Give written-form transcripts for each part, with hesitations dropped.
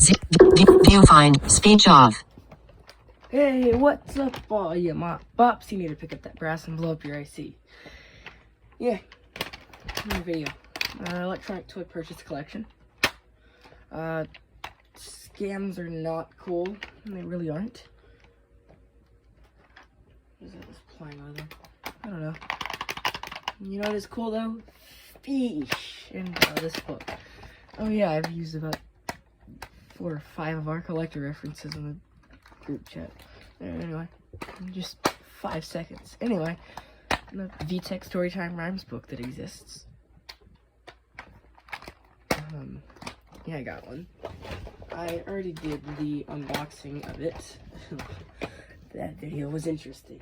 Viewfind. Speech off. Hey, what's up, all you bops? You need to pick up that brass and blow up your IC. Yeah, new video. Electronic toy purchase collection. Scams are not cool. They really aren't. What is that playing over there? I don't know. You know what is cool though? Fish and this book. Oh yeah, I've used about 4 or 5 of our collector references in the group chat. Anyway, just 5 seconds. Anyway, the VTech Storytime Rhymes book that exists. Yeah, I got one. I already did the unboxing of it. That video was interesting.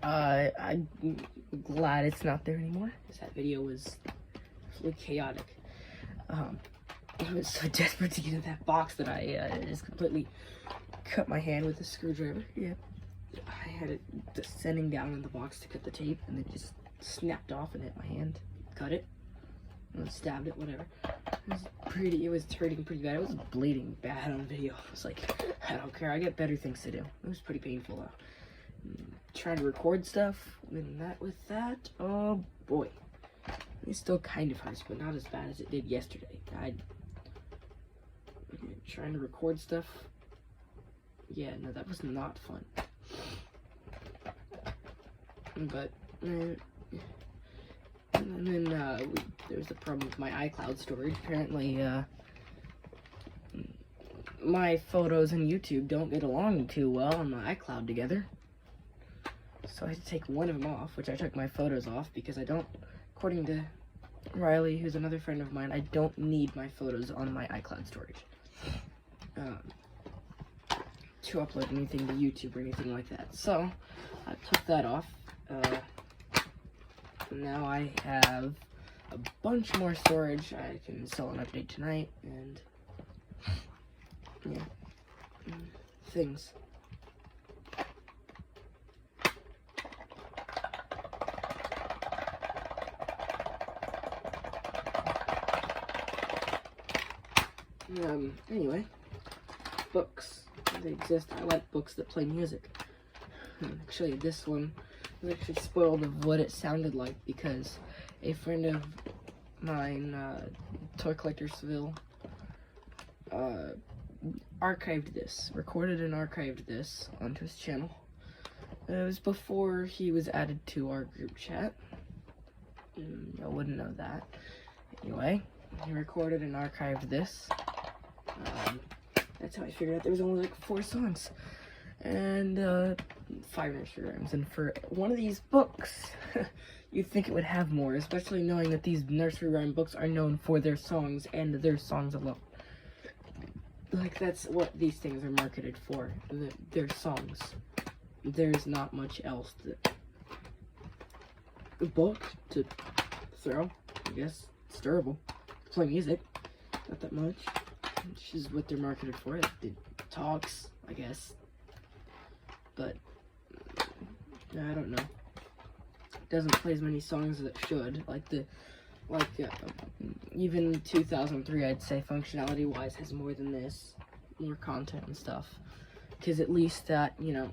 I'm glad it's not there anymore, because that video was really chaotic. I was so desperate to get in that box that I just completely cut my hand with a screwdriver. Yeah, I had it descending down in the box to cut the tape, and it just snapped off and hit my hand. Cut it, and stabbed it, whatever. It was hurting pretty bad. It was bleeding bad on video. I was like, I don't care, I got better things to do. It was pretty painful though. Trying to record stuff with that, oh boy. It still kind of hurts, but not as bad as it did yesterday. Trying to record stuff. Yeah, no, that was not fun. But, and then there's the problem with my iCloud storage. Apparently, my photos and YouTube don't get along too well on my iCloud together. So I had to take one of them off, which I took my photos off because I don't, according to Riley, who's another friend of mine, I don't need my photos on my iCloud storage to upload anything to YouTube or anything like that. So I took that off. Now I have a bunch more storage. I can sell an update tonight, and yeah, things. Anyway, books. They exist. I like books that play music. Actually, this one was actually spoiled of what it sounded like because a friend of mine, Toy Collector Seville, recorded and archived this onto his channel. It was before he was added to our group chat. I wouldn't know that. Anyway, he recorded and archived this. That's how I figured out there was only like 4 songs and 5 nursery rhymes. And for one of these books, you'd think it would have more, especially knowing that these nursery rhyme books are known for their songs and their songs alone. Like, that's what these things are marketed for, their songs. There's not much else a book to throw, I guess. It's durable. Play music, not that much. Which is what they're marketed for. It talks, I guess. But I don't know. It doesn't play as many songs as it should. Even 2003, I'd say functionality-wise has more than this, more content and stuff. Because at least that, you know,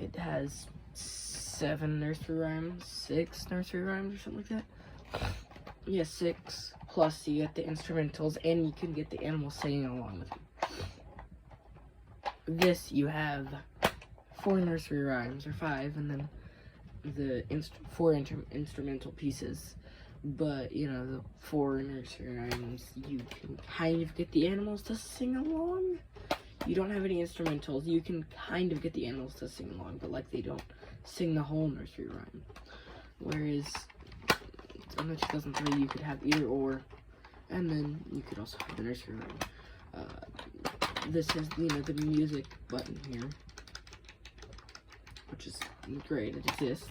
it has 7 nursery rhymes, 6 nursery rhymes or something like that. Yeah, 6. Plus, you get the instrumentals, and you can get the animals singing along with you. This, you have 4 nursery rhymes, or 5, and then the 4 instrumental pieces. But, you know, the 4 nursery rhymes, you can kind of get the animals to sing along. You don't have any instrumentals, you can kind of get the animals to sing along, but, like, they don't sing the whole nursery rhyme. Whereas in the 2003, you could have either or, and then you could also have the nursery rhyme. This has, you know, the music button here, which is great. It exists,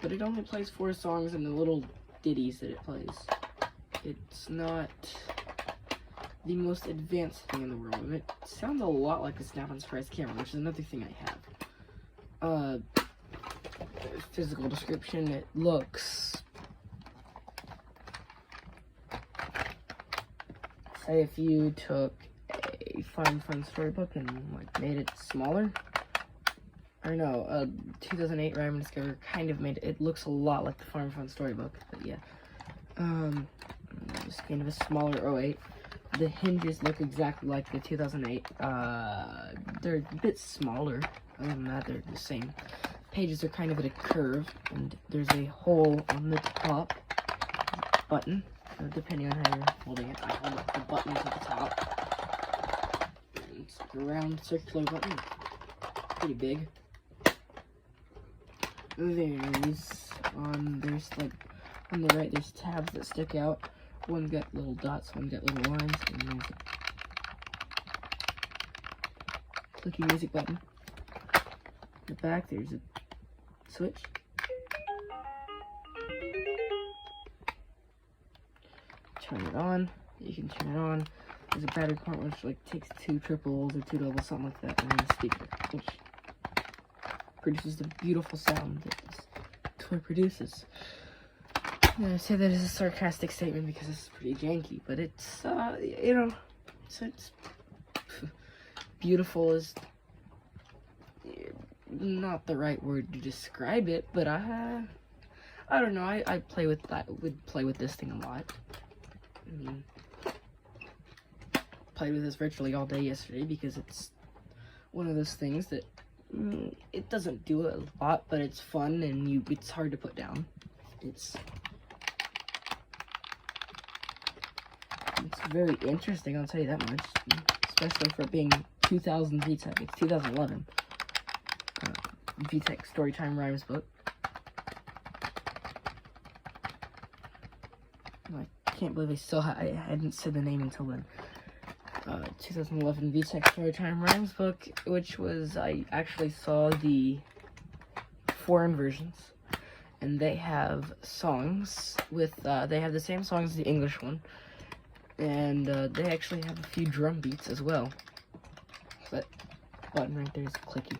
but it only plays 4 songs and the little ditties that it plays. It's not the most advanced thing in the world, and it sounds a lot like a Snap-on Surprise camera, which is another thing I have. Physical description: it looks say if you took a Fun storybook and like made it smaller, or no, 2008 Rhyme and Discover kind of made it. It looks a lot like the Fun storybook, but yeah. Just kind of a smaller 08. The hinges look exactly like the 2008. They're a bit smaller. Other than that, they're the same. Pages are kind of at a curve, and there's a hole on the top button, depending on how you're holding it. I hold up the buttons at the top. It's like a round circular button, pretty big. There's like on the right, there's tabs that stick out. One's got little dots, one's got little lines, and there's a clicky music button. In the back, there's a switch. Turn it on. You can turn it on. There's a battery port which like takes 2 triples or 2 doubles, something like that, and then a speaker, which produces the beautiful sound that this toy produces. I say that as a sarcastic statement because it's pretty janky, but it's, you know, it's beautiful is not the right word to describe it, but I don't know, I play with this thing a lot. I mean, played with this virtually all day yesterday because it's one of those things that it doesn't do it a lot, but it's fun and it's hard to put down. It's very interesting, I'll tell you that much, especially for being 2000 VTech. It's 2011 VTech Storytime Rhymes book. I can't believe I hadn't said the name until then. 2011 VTech Storytime Rhymes book, which was, I actually saw the foreign versions, and they have songs with, they have the same songs as the English one, and they actually have a few drum beats as well. So that button right there is clicky,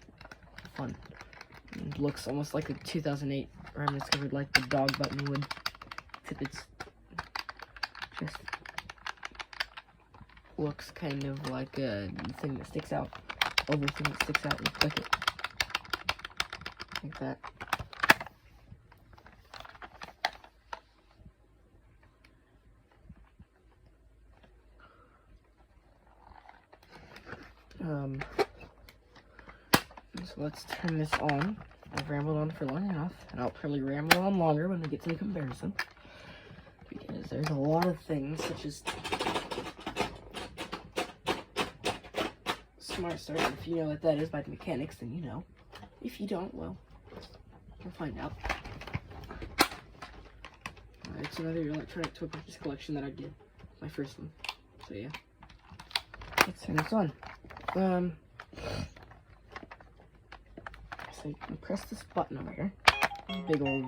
fun. It looks almost like a 2008 Rhyme Discovered, like the dog button would, except it's just looks kind of like a thing that sticks out, oval thing that sticks out, and you click it like that. So let's turn this on. I've rambled on for long enough, and I'll probably ramble on longer when we get to the comparison, because there's a lot of things such as Smart Start. If you know what that is by the mechanics, then you know. If you don't, well, we'll find out. It's another electronic toy purchase collection that I did, my first one. So yeah, let's turn this on. So you can press this button over here, big old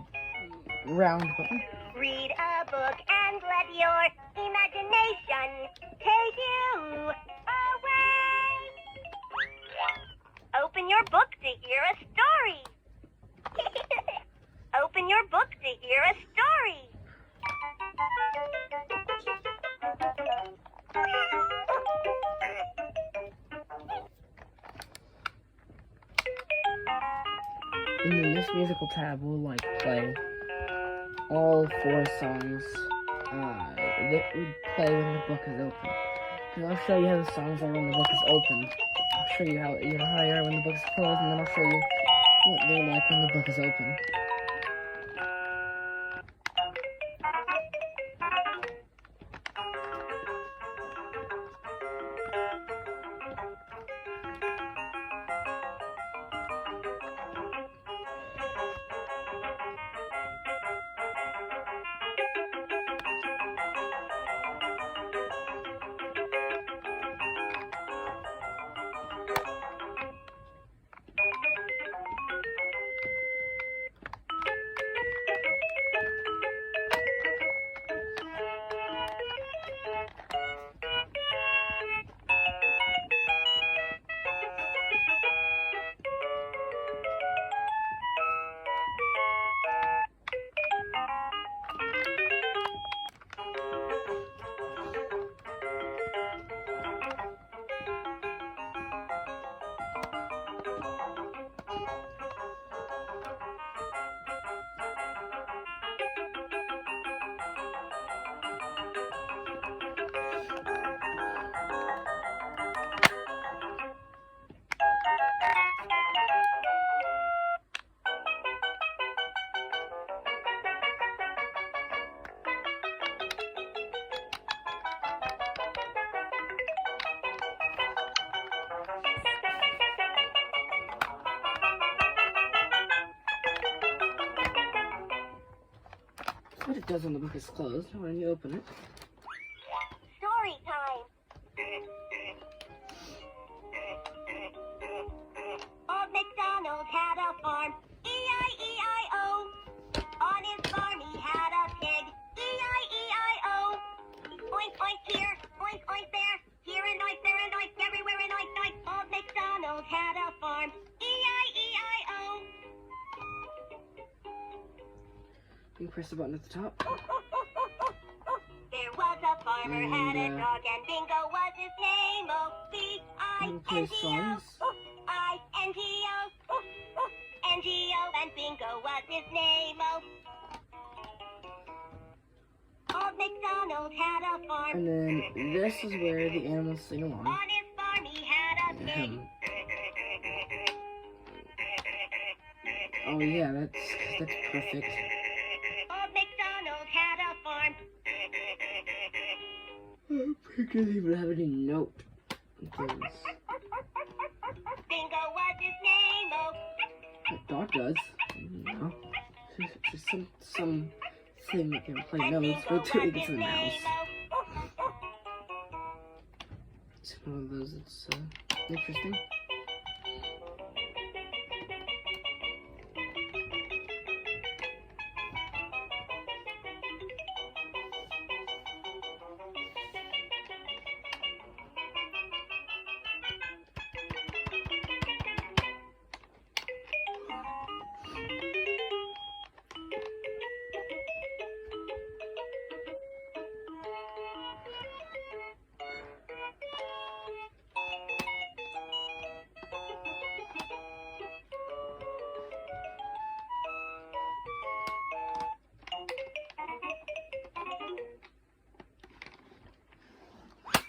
round button. Read a book and let your imagination take you away. Open your book to hear a story. Open your book to hear a story. And then this musical tab will like play all 4 songs that would play when the book is open. And I'll show you how the songs are when the book is open. I'll show you how they are when the book is closed, and then I'll show you what they're like when the book is open. But it does when the book is closed. When you open it. Story time. Old MacDonald had a farm. E-I-E-I-O. On his farm he had a pig. E-I-E-I-O. Oink, oink here, oink, oink there. Here and oink, there and oink, everywhere and oink, oink. Old MacDonald had a farm. E-I-E-I-O. You press the button at the top. There was a farmer had a dog and Bingo was his name. O-B-I-N-G-O. I-N-G-O. N-G-O and Bingo was his name. Old MacDonald had a farm. And then this is where the animals sing along. On his farm he had a pig. Oh yeah, that's perfect. Old MacDonald had a farm. It doesn't even have any note. Bingo was his name. That dog does. No. Just some thing that can play notes, but it's a mouse. It's one of those that's interesting.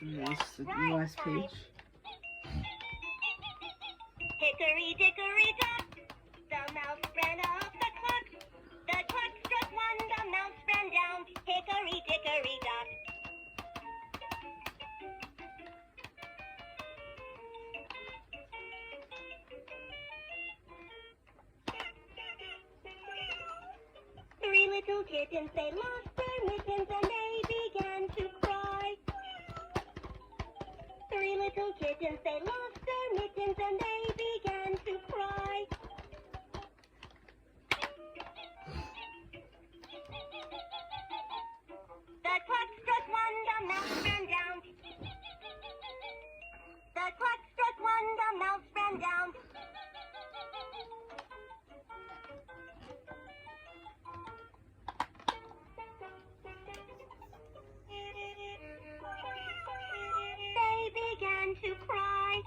Yes, the last page. Hickory dickory dock, the mouse ran off the clock. The clock struck one, the mouse ran down. Hickory dickory dock. Three little kittens, they lost their mittens and they began to cry. Three little kittens, they lost their mittens and they began to cry. The clock struck one, the mouse ran down. The clock struck one, the mouse ran down. They began to cry.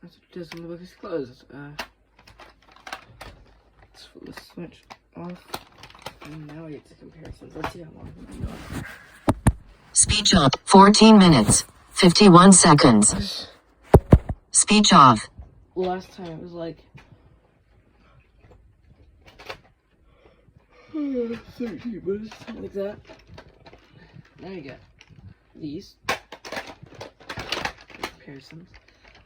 That's what it does when the book is closed. Let's flip the switch off. And now we get to comparisons. Let's see how long we can go. Speech off. 14 minutes. 51 seconds. Speech off. Last time it was like 13 minutes, something like that. Now you got these comparisons.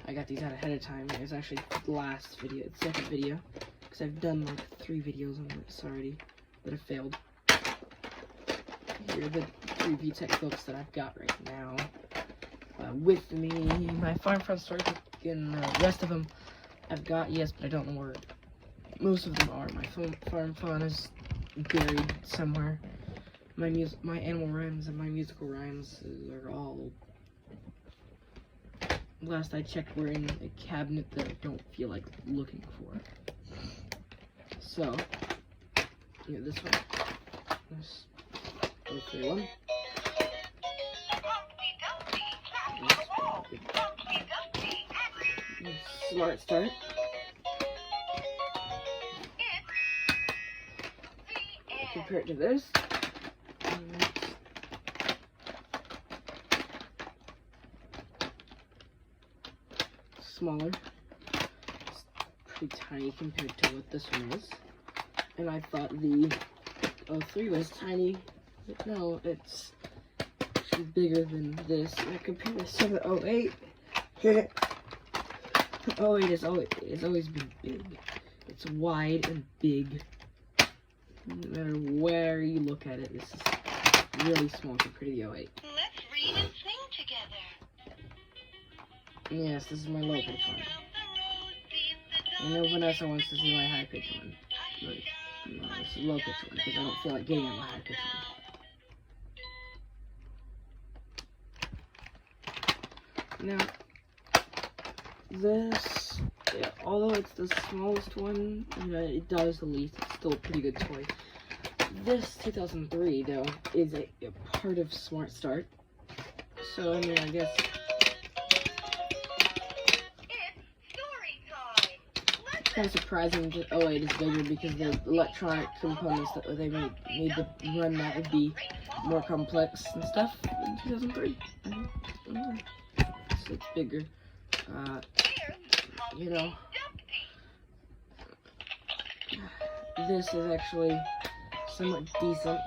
I got these out ahead of time. It was actually the last video, the second video, because I've done like 3 videos on this already that have failed. Here are the 3 VTech books that I've got right now with me. My Farm Fun Storybook and the rest of them I've got, yes, but I don't know where most of them are. My Farm Fun is buried somewhere. My animal rhymes and my musical rhymes are all last I checked, were in a cabinet that I don't feel like looking for. So, yeah, this one. This 031. Smart Start. Compared to this. Smaller. It's pretty tiny compared to what this one is. And I thought the 03 was tiny, but no, it's actually bigger than this. And I compared this to the 08. 08 has always been big. It's wide and big. No matter where you look at it, this is really small compared to the 08. Let's read and sing together. Yes, this is my low pitch one. I know Vanessa wants to see my high pitch one, but no, this is low pitch one because I don't feel like getting on the high pitch one. Now, this, yeah, although it's the smallest one, it does the least. It's still a pretty good toy. This 2003 though is a part of Smart Start, so I mean, I guess. Kind of surprising that 08 is bigger because the electronic components that they made to run that would be more complex and stuff in 2003. So it's bigger. You know, this is actually somewhat decent.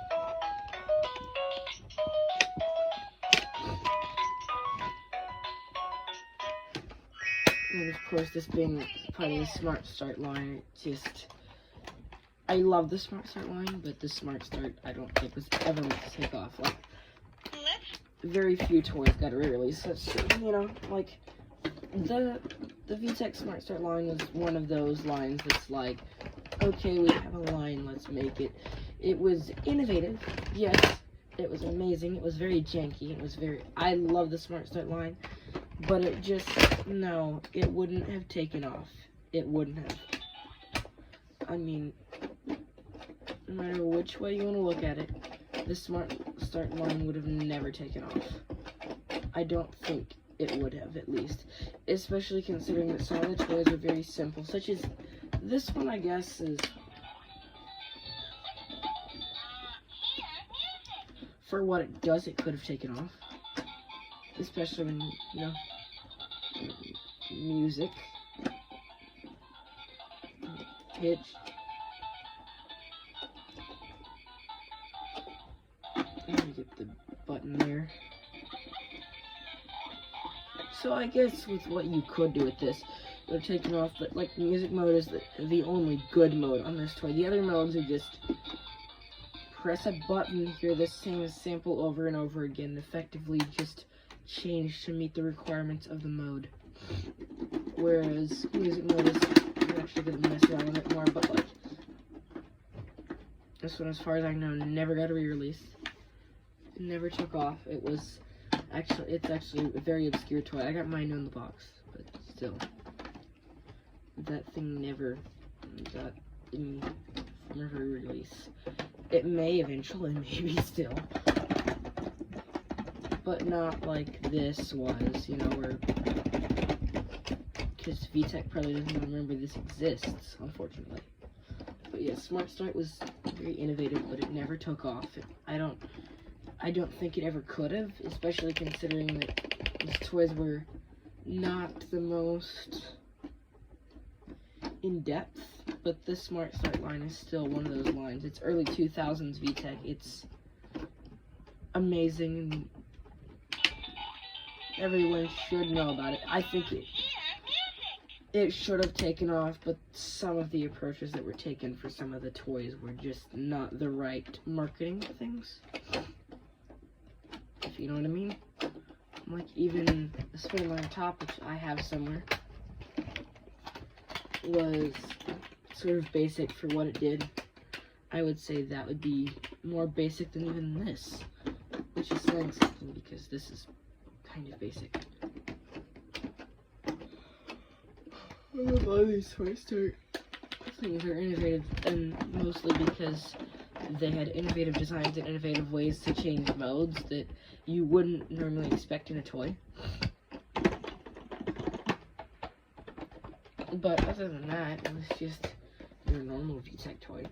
And of course, this being part of the Smart Start line, I love the Smart Start line, but the Smart Start I don't think was ever meant to take off. Like, very few toys got a re-release. So, you know, like, the VTech Smart Start line was one of those lines that's like, okay, we have a line, let's make it. It was innovative, yes, it was amazing, it was very janky, I love the Smart Start line, but it just, no, it wouldn't have taken off. It wouldn't have. I mean, no matter which way you want to look at it, the Smart Start line would have never taken off. I don't think it would have, at least. Especially considering that some of the toys are very simple, such as this one, I guess, is... For what it does, it could have taken off. Especially when, you know, music, pitch, let me get the button there. So I guess with what you could do with this, it would have taken off, but like music mode is the only good mode on this toy. The other modes are just press a button, hear the same sample over and over again, effectively just changed to meet the requirements of the mode. Whereas music mode is, you're actually gonna mess around with it more, but like, this one, as far as I know, never got a re-release. It never took off. It's actually a very obscure toy. I got mine in the box, but still, that thing never got any re-release. It may eventually, maybe still, but not like this was, you know, where, because VTech probably doesn't even remember this exists, unfortunately. But yeah, Smart Start was very innovative, but it never took off. I don't think it ever could have, especially considering that these toys were not the most in-depth, but this Smart Start line is still one of those lines. It's early 2000s VTech. It's amazing. Everyone should know about it. I think it should have taken off, but some of the approaches that were taken for some of the toys were just not the right marketing things. If you know what I mean. Like, even the spring on top, which I have somewhere, was sort of basic for what it did. I would say that would be more basic than even this, which is saying something because this is kind of basic. All these Smart Start things are innovative, and mostly because they had innovative designs and innovative ways to change modes that you wouldn't normally expect in a toy. But other than that, it was just your normal VTech toy.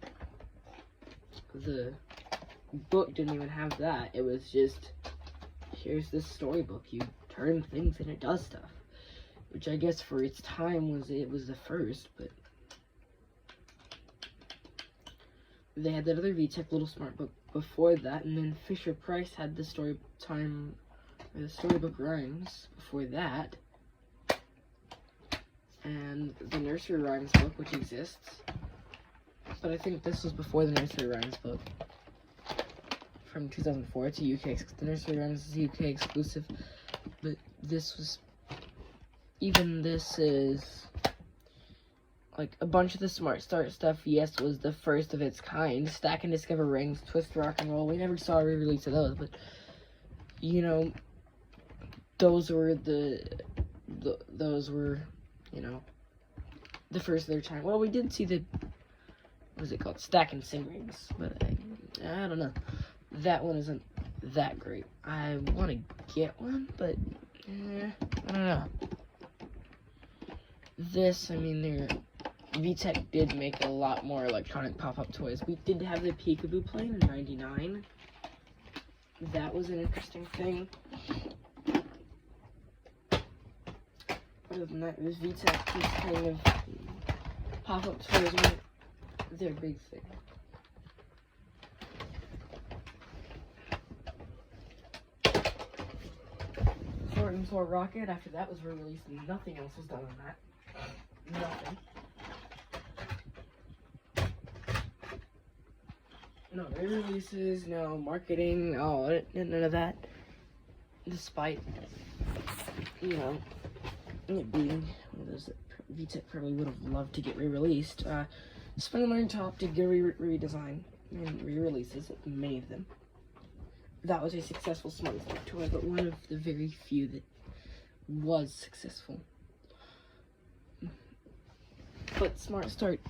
The book didn't even have that. It was just, here's this storybook. You turn things and it does stuff. Which I guess for its time was the first, but they had that other VTech Little Smart Book before that, and then Fisher Price had the storybook rhymes before that, and the nursery rhymes book, which exists. But I think this was before the nursery rhymes book from 2004. It's a UK. The nursery rhymes is UK exclusive, but this was. Even this is, like, a bunch of the Smart Start stuff, yes, was the first of its kind. Stack and Discover Rings, Twist, Rock and Roll, we never saw a re-release of those, but, you know, those were, you know, the first of their time. Well, we did see the, what is it called, Stack and Sing Rings, but I don't know. That one isn't that great. I want to get one, but, I don't know. This, I mean, VTech did make a lot more electronic pop-up toys. We did have the Peekaboo plane in '99. That was an interesting thing. Other than that, it was VTech, these kind of pop-up toys weren't their big thing. Thornton Thor Rocket, after that was re-released, nothing else was done on that. Nothing. No re-releases, no marketing, no none of that. Despite, you know, it being one of those that VTech probably would have loved to get re-released. Spin and Learn Top did get redesign and re-releases, many of them. That was a successful Smart Start toy, but one of the very few that was successful. But Smart Start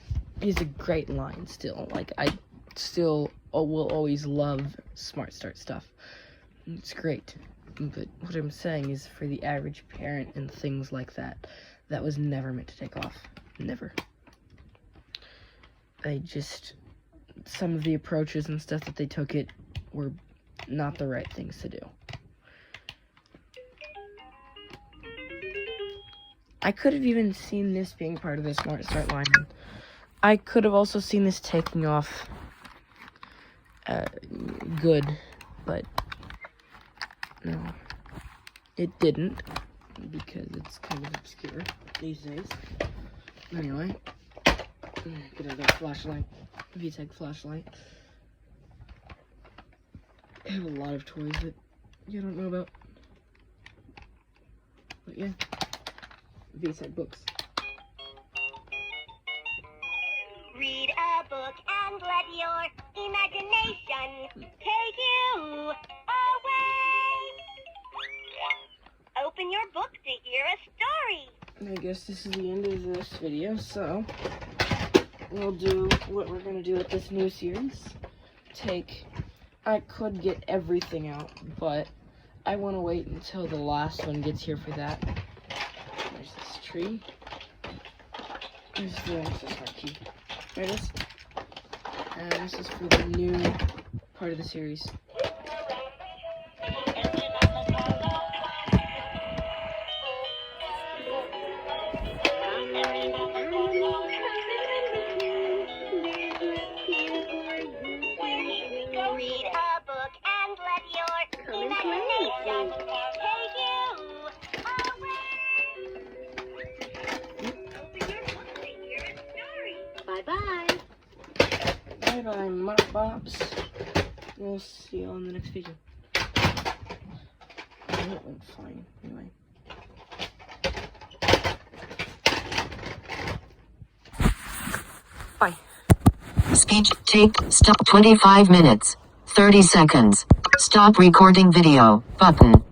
is a great line still. Like, I still will always love Smart Start stuff. It's great. But what I'm saying is, for the average parent and things like that, that was never meant to take off. Never. Some of the approaches and stuff that they took it were not the right things to do. I could have even seen this being part of the Smart Start line. I could have also seen this taking off good, but no, it didn't, because it's kind of obscure these days. Anyway, get another flashlight, VTech flashlight. I have a lot of toys that you don't know about, but yeah. VTech books. Read a book and let your imagination take you away. Open your book to hear a story. I guess this is the end of this video, so we'll do what we're going to do with this new series. I could get everything out, but I want to wait until the last one gets here for that. There's this tree. There's the access key. There it is. And this is for the new part of the series. Read a book and let your imagination take you away. Open your book to hear a story. Bye-bye. Bye-bye, Mark Bobs. We'll see you on the next video. That went fine, anyway. Bye. Speech tape stop 25 minutes. 30 seconds. Stop recording video button.